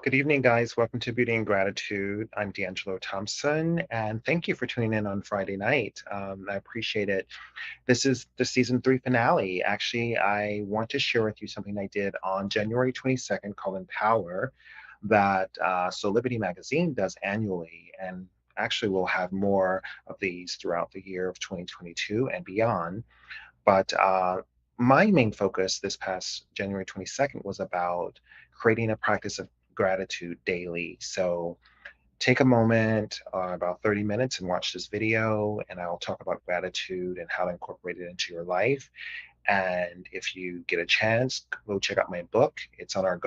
Good evening, guys. Welcome to Beauty and Gratitude. I'm D'angelo Thompson, and thank you for tuning in on Friday night. I appreciate it. This is the season three finale. Actually, I want to share with you something I did on January 22nd called Empower that Soulivity magazine does annually. And actually, we'll have more of these throughout the year of 2022 and beyond. But my main focus this past January 22nd was about creating a practice of gratitude daily. So take a moment, about 30 minutes, and watch this video, and I'll talk about gratitude and how to incorporate it into your life. And if you get a chance, go check out my book. It's on our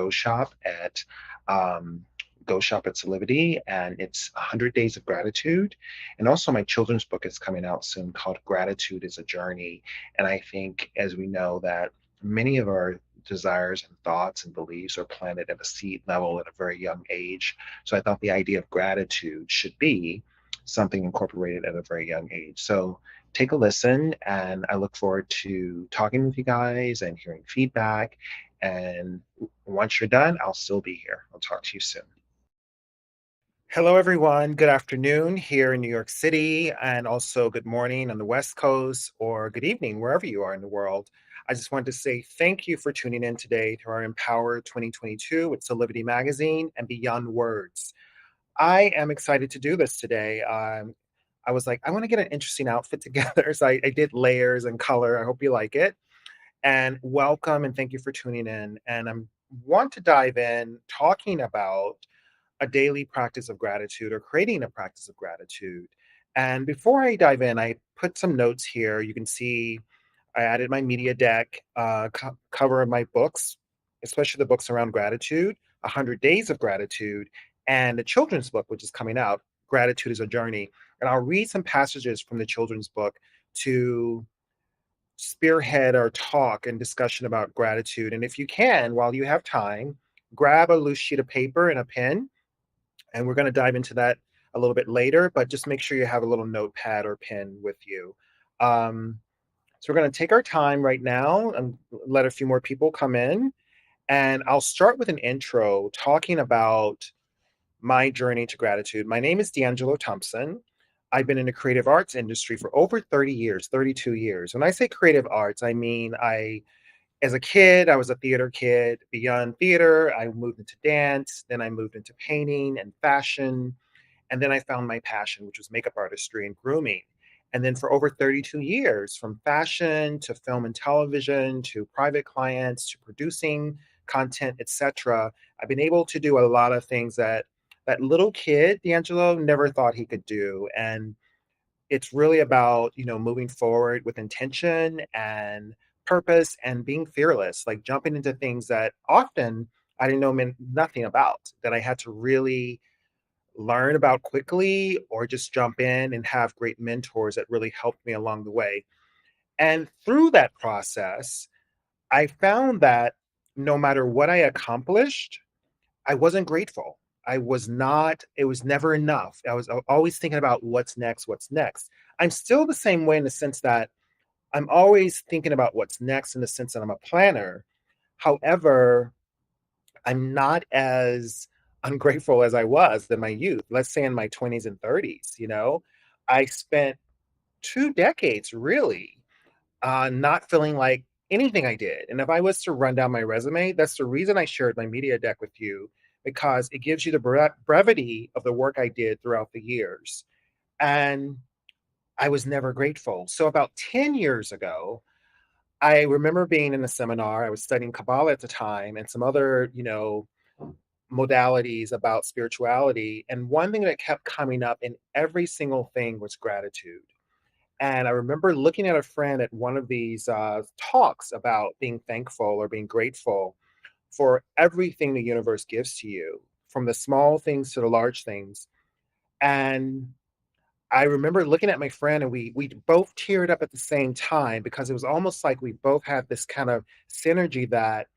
um, Go Shop at Soulivity, and it's 100 Days of Gratitude. And also, my children's book is coming out soon called Gratitude is a Journey. And I think, as we know, that many of our desires and thoughts and beliefs are planted at a seed level at a very young age. So I thought the idea of gratitude should be something incorporated at a very young age. So take a listen, and I look forward to talking with you guys and hearing feedback. And once you're done, I'll still be here. I'll talk to you soon. Hello, everyone. Good afternoon here in New York City, and also good morning on the West Coast, or good evening wherever you are in the world. I just wanted to say thank you for tuning in today to our Empower 2022 with Soulivity Magazine and Beyond Words. I am excited to do this today. I was like, I want to get an interesting outfit together. So I did layers and color. I hope you like it. And welcome and thank you for tuning in. And I want to dive in talking about a daily practice of gratitude or creating a practice of gratitude. And before I dive in, I put some notes here. You can see I added my media deck, cover of my books, especially the books around gratitude, 100 Days of Gratitude, and the children's book, which is coming out, Gratitude is a Journey. And I'll read some passages from the children's book to spearhead our talk and discussion about gratitude. And if you can, while you have time, grab a loose sheet of paper and a pen, and we're going to dive into that a little bit later, but just make sure you have a little notepad or pen with you. Um, so we're going to take our time right now and let a few more people come in. And I'll start with an intro talking about my journey to gratitude. My name is D'angelo Thompson. I've been in the creative arts industry for over 30 years, 32 years. When I say creative arts, I mean as a kid, I was a theater kid. Beyond theater, I moved into dance. Then I moved into painting and fashion. And then I found my passion, which was makeup artistry and grooming. And then for over 32 years, from fashion to film and television to private clients to producing content, etc., I've been able to do a lot of things that that little kid, D'Angelo, never thought he could do. And it's really about, moving forward with intention and purpose and being fearless, like jumping into things that often I didn't know meant nothing about, that I had to really learn about quickly or just jump in and have great mentors that really helped me along the way. And through that process, I found that no matter what I accomplished, I wasn't grateful. I was not, it was never enough. I was always thinking about what's next, what's next. I'm still the same way in the sense that I'm always thinking about what's next in the sense that I'm a planner. However, I'm not as ungrateful as I was in my youth. Let's say in my 20s and 30s, I spent 2 decades really not feeling like anything I did. And if I was to run down my resume, that's the reason I shared my media deck with you, because it gives you the brevity of the work I did throughout the years. And I was never grateful. So about 10 years ago, I remember being in a seminar. I was studying Kabbalah at the time and some other, modalities about spirituality. And one thing that kept coming up in every single thing was gratitude. And I remember looking at a friend at one of these talks about being thankful or being grateful for everything the universe gives to you, from the small things to the large things. And I remember looking at my friend, and we both teared up at the same time, because it was almost like we both had this kind of synergy that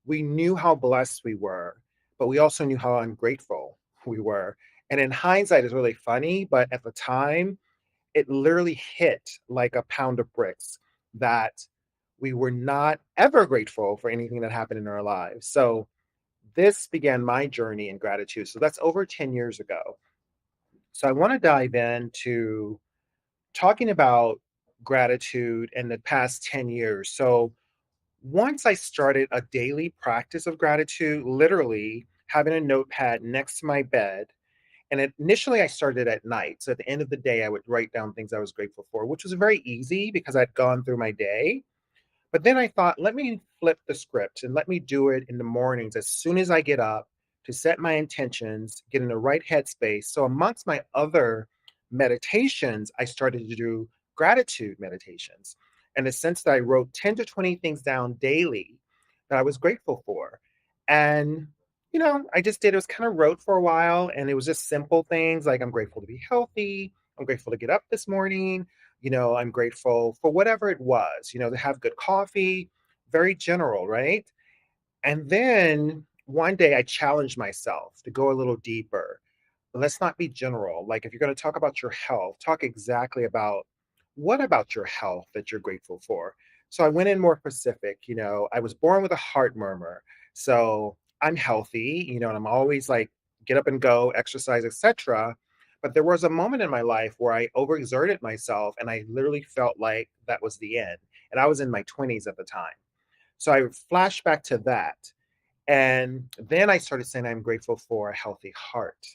we knew how blessed we were, but we also knew how ungrateful we were. And in hindsight, it's really funny, but at the time, it literally hit like a pound of bricks that we were not ever grateful for anything that happened in our lives. So this began my journey in gratitude. So that's over 10 years ago. So I want to dive into talking about gratitude in the past 10 years. So once I started a daily practice of gratitude, literally having a notepad next to my bed. And initially, I started at night. So at the end of the day, I would write down things I was grateful for, which was very easy because I'd gone through my day. But then I thought, let me flip the script and let me do it in the mornings as soon as I get up to set my intentions, get in the right headspace. So, amongst my other meditations, I started to do gratitude meditations in the sense that I wrote 10 to 20 things down daily that I was grateful for. And, I just did, it was kind of rote for a while and it was just simple things like I'm grateful to be healthy. I'm grateful to get up this morning. I'm grateful for whatever it was, to have good coffee, very general, right? And then one day I challenged myself to go a little deeper. Let's not be general. Like if you're going to talk about your health, talk exactly about what about your health that you're grateful for. So I went in more specific. I was born with a heart murmur. So I'm healthy, and I'm always like get up and go, exercise, etc. But there was a moment in my life where I overexerted myself and I literally felt like that was the end. And I was in my 20s at the time. So I flashed back to that. And then I started saying, I'm grateful for a healthy heart,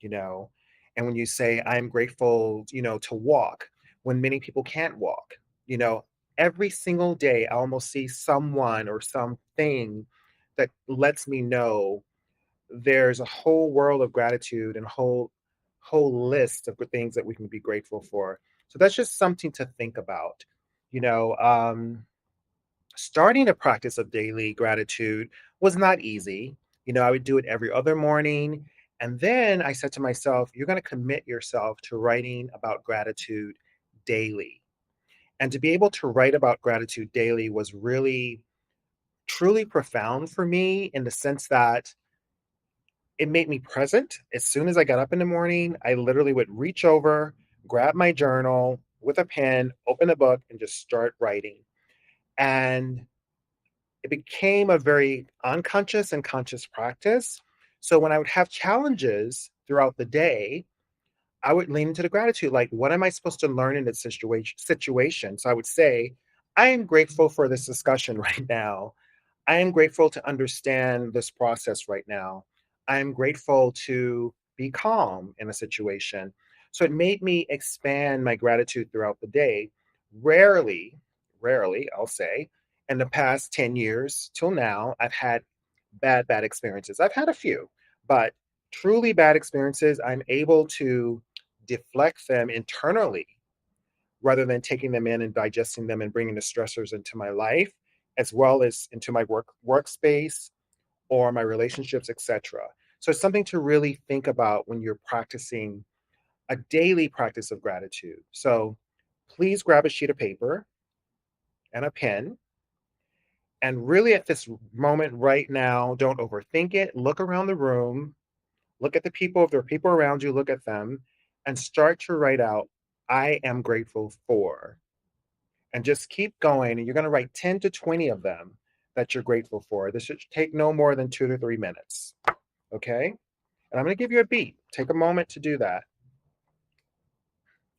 you know. And when you say, I'm grateful, to walk when many people can't walk, you know, every single day I almost see someone or something that lets me know there's a whole world of gratitude and whole list of good things that we can be grateful for. So that's just something to think about. You know, Starting a practice of daily gratitude was not easy. I would do it every other morning. And then I said to myself, you're going to commit yourself to writing about gratitude daily. And to be able to write about gratitude daily was really, truly profound for me in the sense that it made me present. As soon as I got up in the morning, I literally would reach over, grab my journal with a pen, open a book, and just start writing. And it became a very unconscious and conscious practice. So when I would have challenges throughout the day, I would lean into the gratitude. Like, what am I supposed to learn in this situation? So I would say, I am grateful for this discussion right now. I am grateful to understand this process right now. I am grateful to be calm in a situation. So it made me expand my gratitude throughout the day. Rarely, rarely, I'll say, in the past 10 years till now, I've had bad experiences. I've had a few, but truly bad experiences, I'm able to deflect them internally rather than taking them in and digesting them and bringing the stressors into my life as well as into my workspace or my relationships, etc. So it's something to really think about when you're practicing a daily practice of gratitude. So please grab a sheet of paper and a pen. And really, at this moment right now, don't overthink it. Look around the room, look at the people. If there are people around you, look at them and start to write out, I am grateful for. And just keep going. And you're going to write 10 to 20 of them that you're grateful for. This should take no more than 2 to 3 minutes. Okay. And I'm going to give you a beat. Take a moment to do that.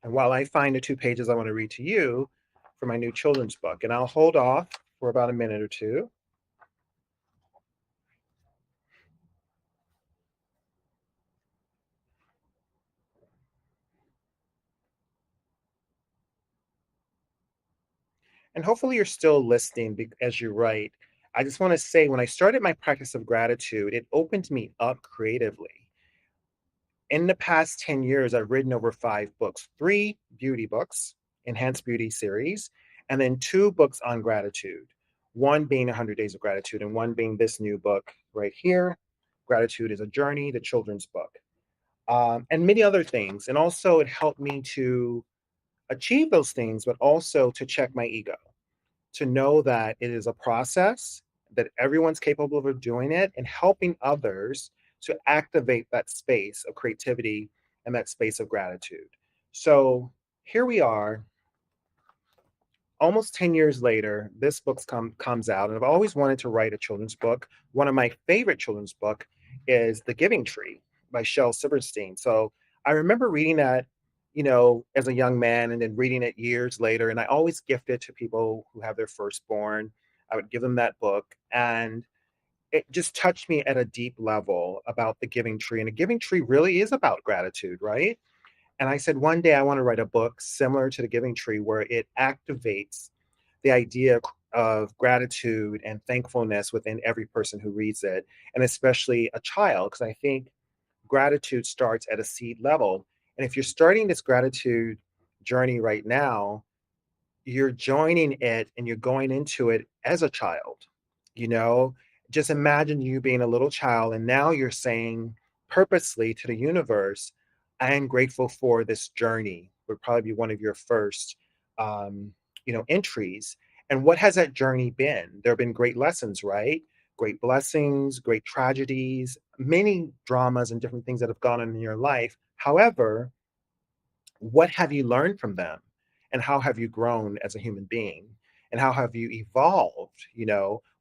And while I find the 2 pages I want to read to you for my new children's book, and I'll hold off for about a minute or two. And hopefully you're still listening as you write. I just want to say when I started my practice of gratitude, it opened me up creatively. In the past 10 years, I've written over 5 books, 3 beauty books, Enhanced Beauty series, and then 2 books on gratitude. One being 100 Days of Gratitude, and one being this new book right here, Gratitude is a Journey, the children's book, and many other things. And also, it helped me to achieve those things, but also to check my ego, to know that it is a process, that everyone's capable of doing it, and helping others to activate that space of creativity and that space of gratitude. So here we are almost 10 years later, this comes out, and I've always wanted to write a children's book. One of my favorite children's book is The Giving Tree by Shel Silverstein. So I remember reading that, as a young man, and then reading it years later. And I always gift it to people who have their firstborn. I would give them that book, and it just touched me at a deep level about the giving tree. And the giving tree really is about gratitude, right? And I said, one day I want to write a book similar to the Giving Tree where it activates the idea of gratitude and thankfulness within every person who reads it, and especially a child, because I think gratitude starts at a seed level. And if you're starting this gratitude journey right now, you're joining it and you're going into it as a child, you know? Just imagine you being a little child and now you're saying purposely to the universe, I am grateful for this journey. Would probably be one of your first entries. And what has that journey been? There have been great lessons, right? Great blessings, great tragedies, many dramas and different things that have gone on in your life. However, what have you learned from them, and how have you grown as a human being, and how have you evolved,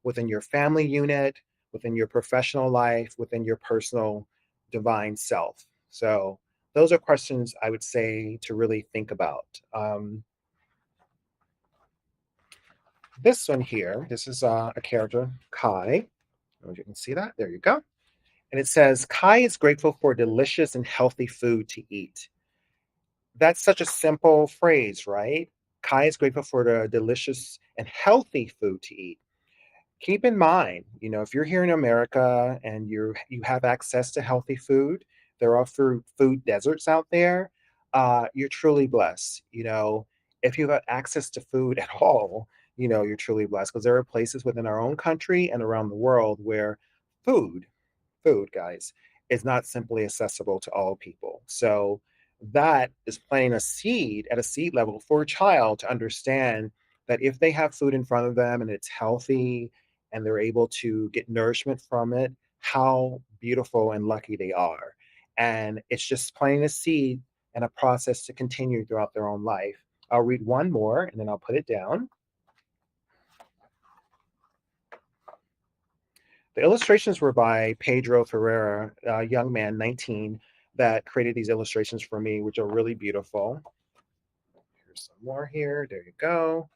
within your family unit, within your professional life, within your personal divine self. So those are questions I would say to really think about. This one here, this is a character, Kai. I don't know if you can see that. There you go. And it says, Kai is grateful for delicious and healthy food to eat. That's such a simple phrase, right? Kai is grateful for the delicious and healthy food to eat. Keep in mind, if you're here in America and you have access to healthy food, there are food deserts out there. You're truly blessed. If you have access to food at all, you're truly blessed because there are places within our own country and around the world where food guys, is not simply accessible to all people. So that is planting a seed at a seed level for a child to understand that if they have food in front of them and it's healthy and they're able to get nourishment from it, how beautiful and lucky they are. And it's just planting a seed and a process to continue throughout their own life. I'll read one more and then I'll put it down. The illustrations were by Pedro Ferreira, a young man, 19, that created these illustrations for me, which are really beautiful. Here's some more here. There you go.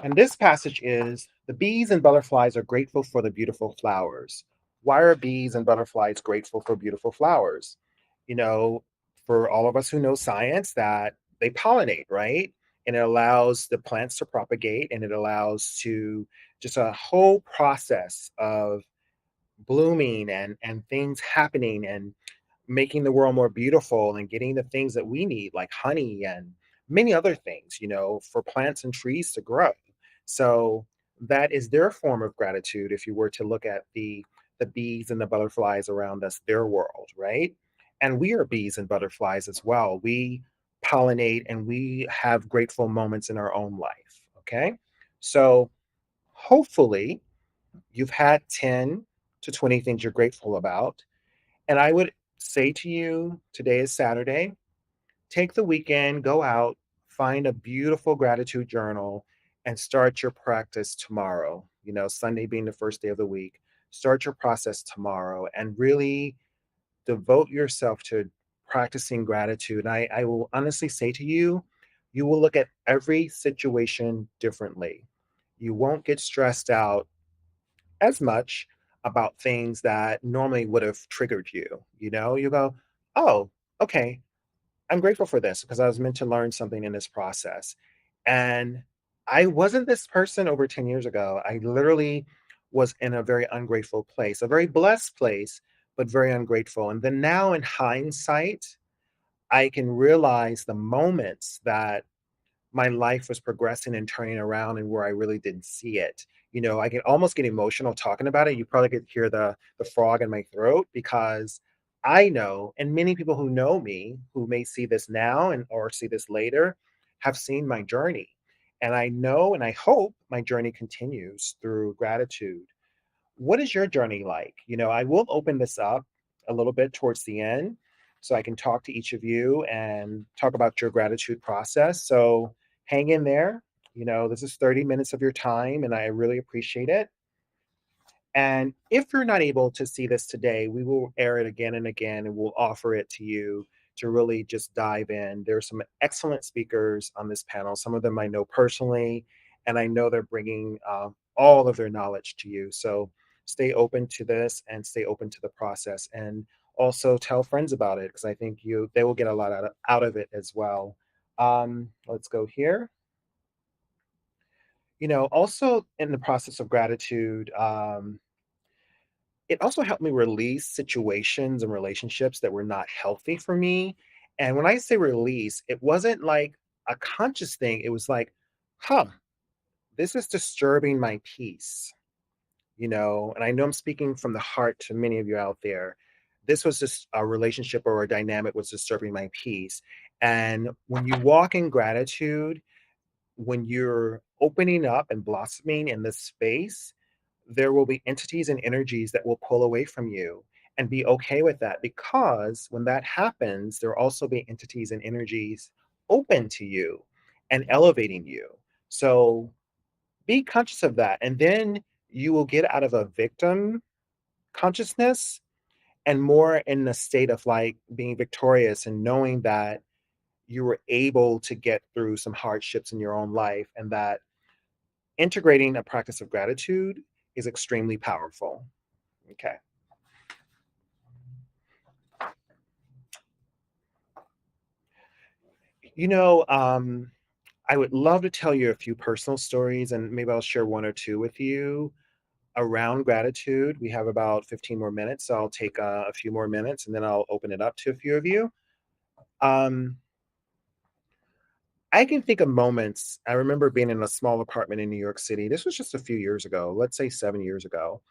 And this passage is, the bees and butterflies are grateful for the beautiful flowers. Why are bees and butterflies grateful for beautiful flowers? You know, for all of us who know science, that they pollinate, right? And it allows the plants to propagate, and it allows to just a whole process of blooming and things happening and making the world more beautiful and getting the things that we need like honey and many other things, for plants and trees to grow. So that is their form of gratitude. If you were to look at the bees and the butterflies around us, their world, right? And we are bees and butterflies as well. We pollinate and we have grateful moments in our own life. Okay, so hopefully you've had 10 to 20 things you're grateful about. And I would say to you, today is Saturday. Take the weekend, go out, find a beautiful gratitude journal, and start your practice tomorrow. Sunday being the first day of the week, start your process tomorrow and really devote yourself to practicing gratitude. I will honestly say to you, you will look at every situation differently. You won't get stressed out as much about things that normally would have triggered you. You go, oh, okay, I'm grateful for this because I was meant to learn something in this process. And I wasn't this person over 10 years ago. I literally was in a very ungrateful place, a very blessed place, but very ungrateful. And then now in hindsight, I can realize the moments that my life was progressing and turning around and where I really didn't see it. I can almost get emotional talking about it. You probably could hear the frog in my throat because I know, and many people who know me who may see this now and or see this later have seen my journey. And I know and I hope my journey continues through gratitude. What is your journey like? I will open this up a little bit towards the end so I can talk to each of you and talk about your gratitude process. So hang in there, This is 30 minutes of your time, and I really appreciate it. And if you're not able to see this today, we will air it again and again, and we'll offer it to you to really just dive in. There are some excellent speakers on this panel. Some of them I know personally, and I know they're bringing all of their knowledge to you. So stay open to this and stay open to the process, and also tell friends about it because I think they will get a lot out of it as well. Let's go here. Also in the process of gratitude. It also helped me release situations and relationships that were not healthy for me. And when I say release, it wasn't like a conscious thing. It was like, huh, this is disturbing my peace. And I know I'm speaking from the heart to many of you out there. This was just a relationship or a dynamic was disturbing my peace. And when you walk in gratitude, when you're opening up and blossoming in this space, there will be entities and energies that will pull away from you, and be okay with that, because when that happens, there will also be entities and energies open to you and elevating you. So be conscious of that. And then you will get out of a victim consciousness and more in a state of like being victorious and knowing that you were able to get through some hardships in your own life, and that integrating a practice of gratitude is extremely powerful. Okay. You know, um, I would love to tell you a few personal stories, and maybe I'll share one or two with you around gratitude. We have about 15 more minutes, so I'll take a few more minutes and then I'll open it up to a few of you. Um, I can think of moments. I remember being in a small apartment in New York City. This was just a few years ago, let's say 7 years ago.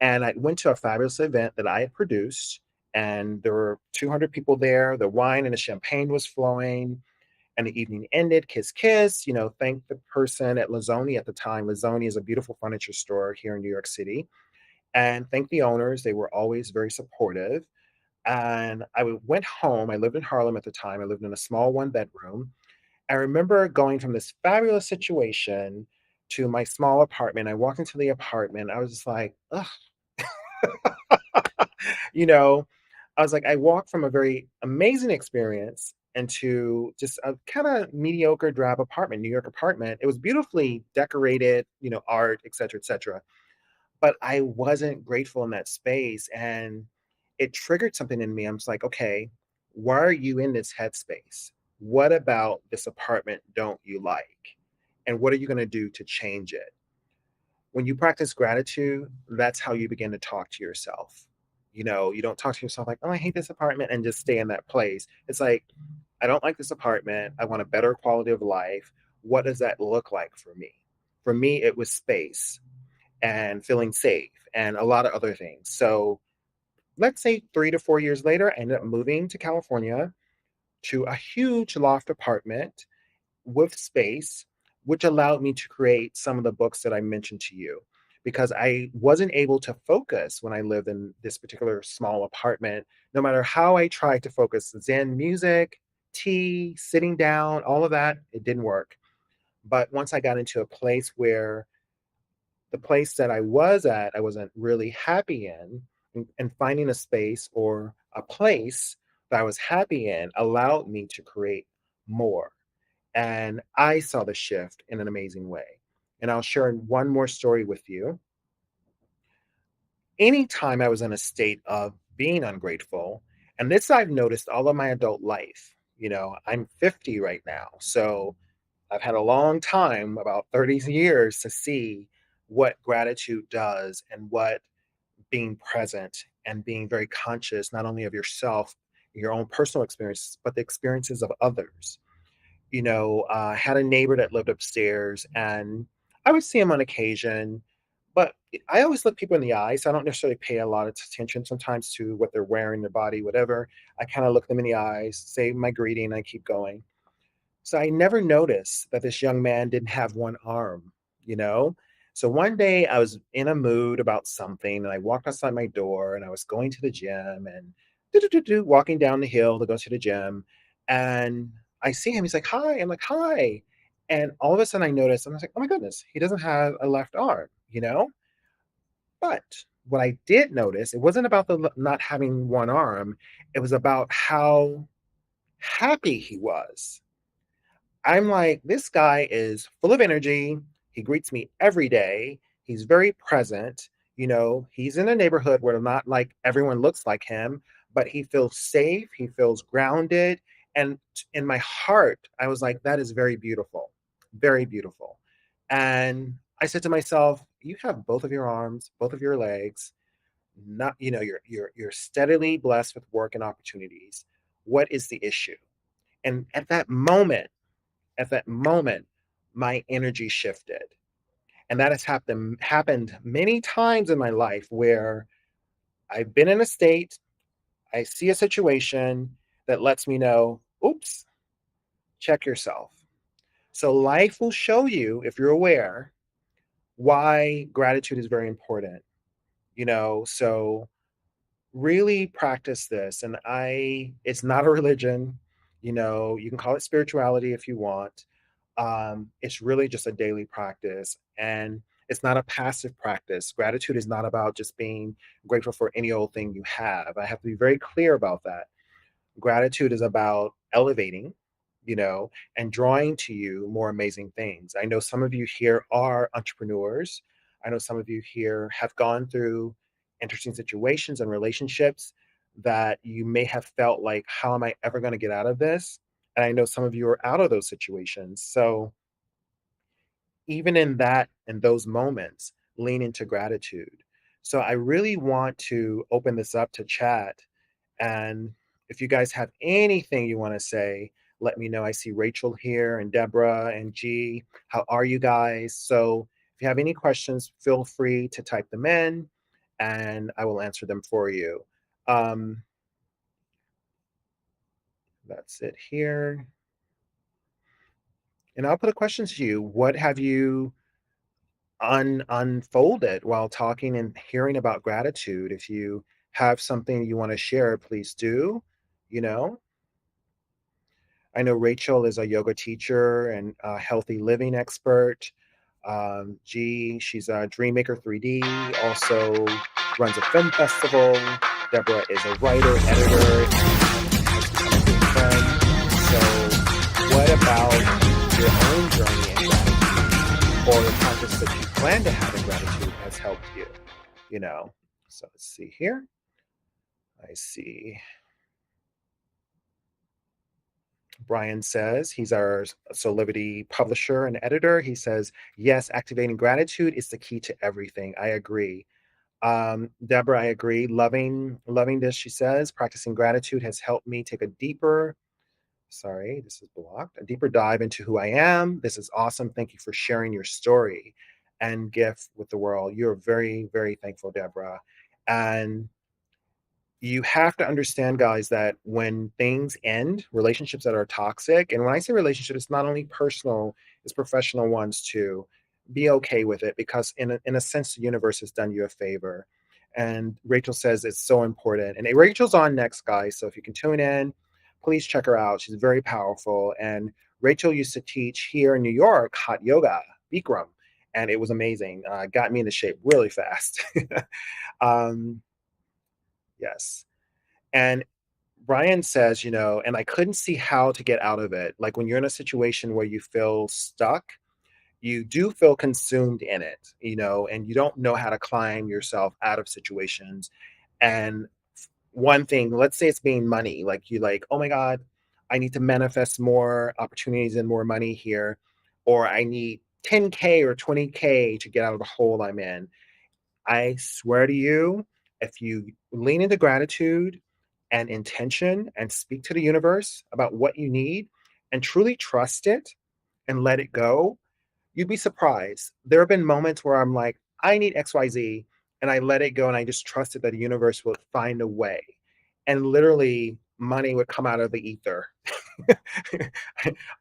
And I went to a fabulous event that I had produced, and there were 200 people there. The wine and the champagne was flowing, and the evening ended. Kiss, kiss. Thank the person at Lazzoni at the time. Lazzoni is a beautiful furniture store here in New York City, and thank the owners. They were always very supportive. And went home. I lived in Harlem at the time. I lived in a small one bedroom. I remember going from this fabulous situation to my small apartment. I walked into the apartment. I was just like, ugh. you know, I was like, I walked from a very amazing experience into just a kind of mediocre drab apartment, New York apartment. It was beautifully decorated, art, et cetera, et cetera. But I wasn't grateful in that space. And it triggered something in me. I'm just like, okay, why are you in this headspace? What about this apartment don't you like? And what are you going to do to change it? When you practice gratitude, that's how you begin to talk to yourself. You don't talk to yourself like, oh, I hate this apartment, and just stay in that place. It's like, I don't like this apartment. I want a better quality of life. What does that look like for me? For me, it was space and feeling safe and a lot of other things. So let's say 3 to 4 years later, I ended up moving to California to a huge loft apartment with space, which allowed me to create some of the books that I mentioned to you, because I wasn't able to focus when I lived in this particular small apartment. No matter how I tried to focus, Zen music, tea, sitting down, all of that, it didn't work. But once I got into a place where the place that I was at, I wasn't really happy in, and finding a space or a place that I was happy in allowed me to create more. And I saw the shift in an amazing way. And I'll share one more story with you. Anytime I was in a state of being ungrateful, and this I've noticed all of my adult life, I'm 50 right now. So I've had a long time, about 30 years, to see what gratitude does and what being present and being very conscious, not only of yourself, your own personal experiences, but the experiences of others. I had a neighbor that lived upstairs, and I would see him on occasion, but I always look people in the eye, so I don't necessarily pay a lot of attention sometimes to what they're wearing, their body, whatever. I kind of look them in the eyes, say my greeting, and I keep going. So I never noticed that this young man didn't have one arm, you know? So one day I was in a mood about something, and I walked outside my door, and I was going to the gym and walking down the hill to go to the gym. And I see him. He's like, hi. I'm like, hi. And all of a sudden I noticed, and I was like, oh my goodness, he doesn't have a left arm, But what I did notice, it wasn't about the not having one arm, it was about how happy he was. I'm like, this guy is full of energy. He greets me every day. He's very present. He's in a neighborhood where not like everyone looks like him, but he feels safe. He feels grounded. And in my heart, I was like, that is very beautiful, very beautiful. And I said to myself, you have both of your arms, both of your legs. Not, you're steadily blessed with work and opportunities. What is the issue? And at that moment, my energy shifted. And that has happened many times in my life where I've been in a state, I see a situation that lets me know, oops, check yourself. So life will show you, if you're aware, why gratitude is very important. So really practice this. And it's not a religion, you can call it spirituality if you want. It's really just a daily practice, and it's not a passive practice. Gratitude is not about just being grateful for any old thing you have. I have to be very clear about that. Gratitude is about elevating, and drawing to you more amazing things. I know some of you here are entrepreneurs. I know some of you here have gone through interesting situations and relationships that you may have felt like, how am I ever going to get out of this? And I know some of you are out of those situations. So even in those moments, lean into gratitude. So I really want to open this up to chat, and if you guys have anything you want to say, let me know. I see Rachel here and Deborah and G. How are you guys? So if you have any questions, feel free to type them in and I will answer them for you. Um, that's it here. And I'll put a question to you. What have you unfolded while talking and hearing about gratitude? If you have something you want to share, please do. You know, I know Rachel is a yoga teacher and a healthy living expert. She's a Dreammaker 3D, also runs a film festival. Deborah is a writer, editor, and has become a good friend. So, what about your own journey in gratitude or the practice that you plan to have in gratitude has helped you? You know, so let's see here. I see. Brian says he's our Soulivity publisher and editor. He says, yes, activating gratitude is the key to everything. I agree. Deborah, I agree. Loving this, she says, practicing gratitude has helped me take a this is blocked, a deeper dive into who I am. This is awesome. Thank you for sharing your story and gift with the world. You're very, very thankful, Deborah. And you have to understand, guys, that when things end, relationships that are toxic, and when I say relationship, it's not only personal, it's professional ones too. Be okay with it because, in a sense, the universe has done you a favor. And Rachel says it's so important. And Rachel's on next, guys. So if you can tune in, please check her out. She's very powerful. And Rachel used to teach here in New York hot yoga, Bikram, and it was amazing. Got me into shape really fast. um, yes. And Brian says, and I couldn't see how to get out of it. Like when you're in a situation where you feel stuck, you do feel consumed in it, and you don't know how to climb yourself out of situations. And one thing, let's say it's being money, like you like, oh my God, I need to manifest more opportunities and more money here, or I need 10K or 20K to get out of the hole I'm in. I swear to you, if you lean into gratitude and intention and speak to the universe about what you need and truly trust it and let it go, you'd be surprised. There have been moments where I'm like, I need XYZ, and I let it go and I just trusted that the universe will find a way. And literally, money would come out of the ether.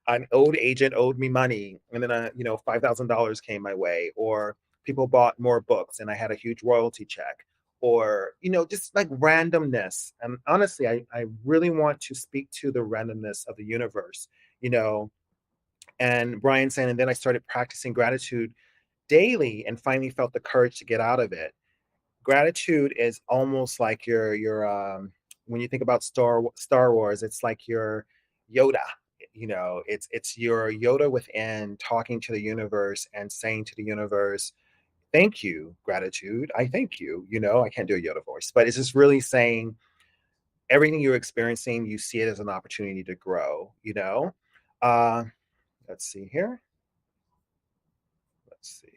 An old agent owed me money, and then $5,000 came my way, or people bought more books, and I had a huge royalty check, or just like randomness. And honestly, I really want to speak to the randomness of the universe, you know, And Brian saying, and then I started practicing gratitude daily and finally felt the courage to get out of it. Gratitude is almost like your when you think about Star Wars, it's like your Yoda. It's your Yoda within talking to the universe and saying to the universe, "Thank you, gratitude. I thank you." I can't do a Yoda voice, but it's just really saying everything you're experiencing, you see it as an opportunity to grow. Uh, let's see here. Let's see.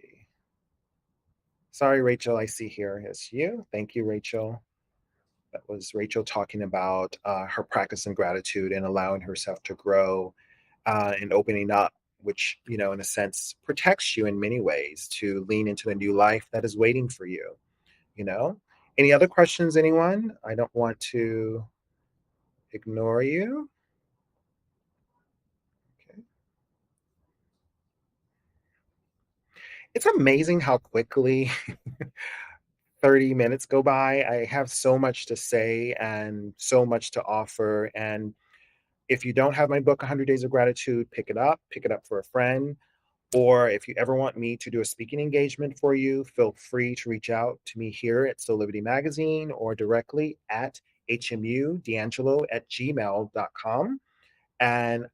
Sorry, Rachel. I see here. It's you. Thank you, Rachel. That was Rachel talking about her practice in gratitude and allowing herself to grow and opening up, which, in a sense, protects you in many ways to lean into the new life that is waiting for you. You know? Any other questions, anyone? I don't want to ignore you. Okay. It's amazing how quickly 30 minutes go by. I have so much to say and so much to offer. And if you don't have my book, 100 Days of Gratitude, pick it up for a friend. Or if you ever want me to do a speaking engagement for you, feel free to reach out to me here at Soulivity Magazine or directly at hmudangelo@gmail.com. And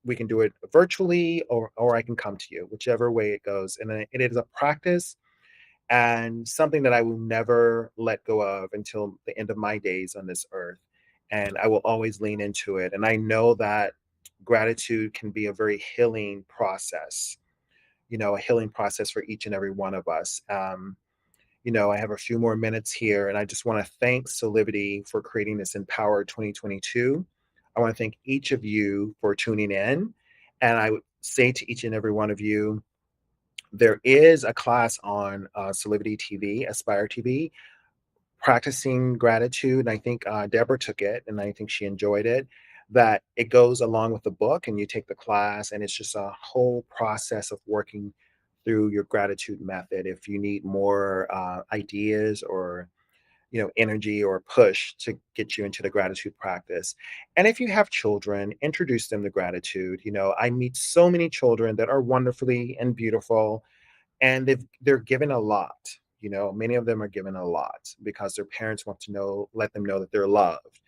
we can do it virtually or I can come to you, whichever way it goes. And it is a practice and something that I will never let go of until the end of my days on this earth. And I will always lean into it. And I know that gratitude can be a very healing process, a healing process for each and every one of us. I have a few more minutes here, and I just want to thank Soulivity for creating this Empower 2022. I want to thank each of you for tuning in. And I would say to each and every one of you, there is a class on Soulivity TV, Aspire TV, practicing gratitude. And I think Deborah took it, and I think she enjoyed it. That it goes along with the book, and you take the class, and it's just a whole process of working through your gratitude method. If you need more ideas or energy or push to get you into the gratitude practice. And if you have children, introduce them to gratitude. I meet so many children that are wonderfully and beautiful, and they're given a lot. Many of them are given a lot because their parents want to let them know that they're loved.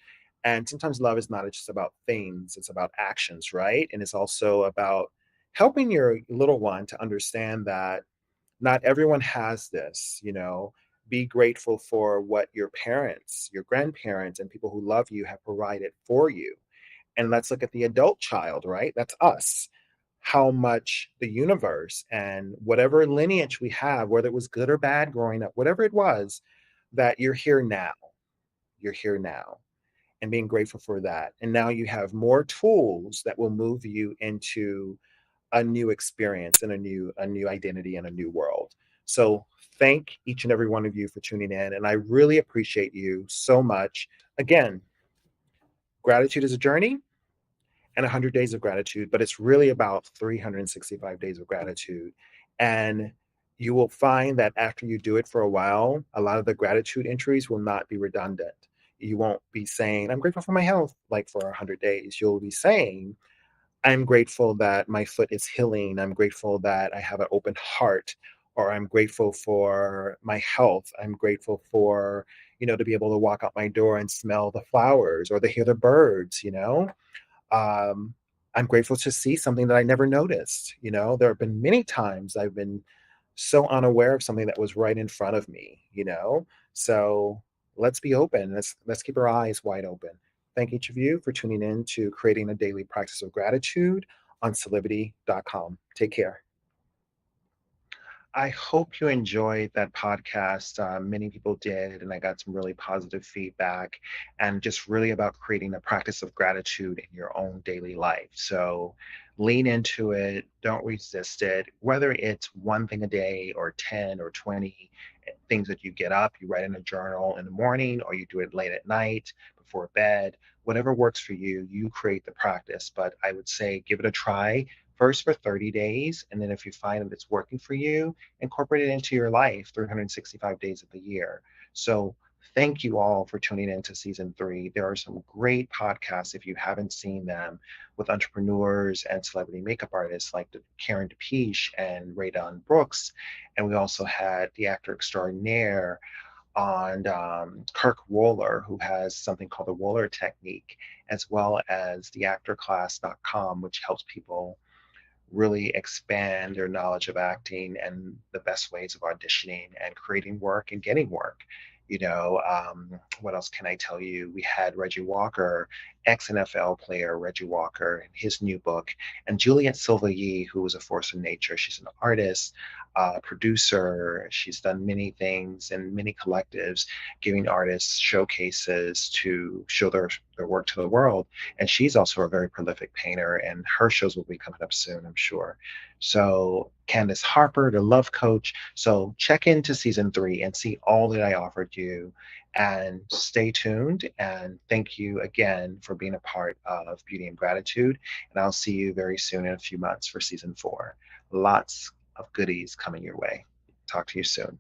And sometimes love is not just about things, it's about actions, right? And it's also about helping your little one to understand that not everyone has this. Be grateful for what your parents, your grandparents, and people who love you have provided for you. And let's look at the adult child, right? That's us. How much the universe and whatever lineage we have, whether it was good or bad growing up, whatever it was, that you're here now. You're here now, and being grateful for that. And now you have more tools that will move you into a new experience and a new identity and a new world. So thank each and every one of you for tuning in, and I really appreciate you so much. Again, gratitude is a journey and 100 days of gratitude, but it's really about 365 days of gratitude. And you will find that after you do it for a while, a lot of the gratitude entries will not be redundant. You won't be saying, I'm grateful for my health, like for 100 days. You'll be saying, I'm grateful that my foot is healing. I'm grateful that I have an open heart, or I'm grateful for my health. I'm grateful for, to be able to walk out my door and smell the flowers or to hear the birds. Um, I'm grateful to see something that I never noticed. There have been many times I've been so unaware of something that was right in front of me. So let's be open. Let's keep our eyes wide open. Thank each of you for tuning in to creating a daily practice of gratitude on solidity.com. Take care. I hope you enjoyed that podcast. Many people did, and I got some really positive feedback, and just really about creating a practice of gratitude in your own daily life. So lean into it, don't resist it, whether it's one thing a day or 10 or 20 things that you get up, you write in a journal in the morning, or you do it late at night before bed. Whatever works for you, you create the practice. But I would say give it a try first for 30 days. And then if you find that it's working for you, incorporate it into your life 365 days of the year. So Thank you all for tuning in to season three. There are some great podcasts, if you haven't seen them, with entrepreneurs and celebrity makeup artists like Karen DePeche and Raydon Brooks. And we also had the actor extraordinaire on Kirk Roller, who has something called the Roller Technique, as well as theactorclass.com, which helps people really expand their knowledge of acting and the best ways of auditioning and creating work and getting work. What else can I tell you? We had Reggie Walker, ex NFL player Reggie Walker, and his new book, and Juliet Silva Yee, who is a force of nature. She's an artist, producer. She's done many things and many collectives, giving artists showcases to show their work to the world. And she's also a very prolific painter, and her shows will be coming up soon, I'm sure. So, Candace Harper, the love coach. So, check into season three and see all that I offered you. And stay tuned. And thank you again for being a part of Beauty and Gratitude. And I'll see you very soon in a few months for season four. Lots of goodies coming your way. Talk to you soon.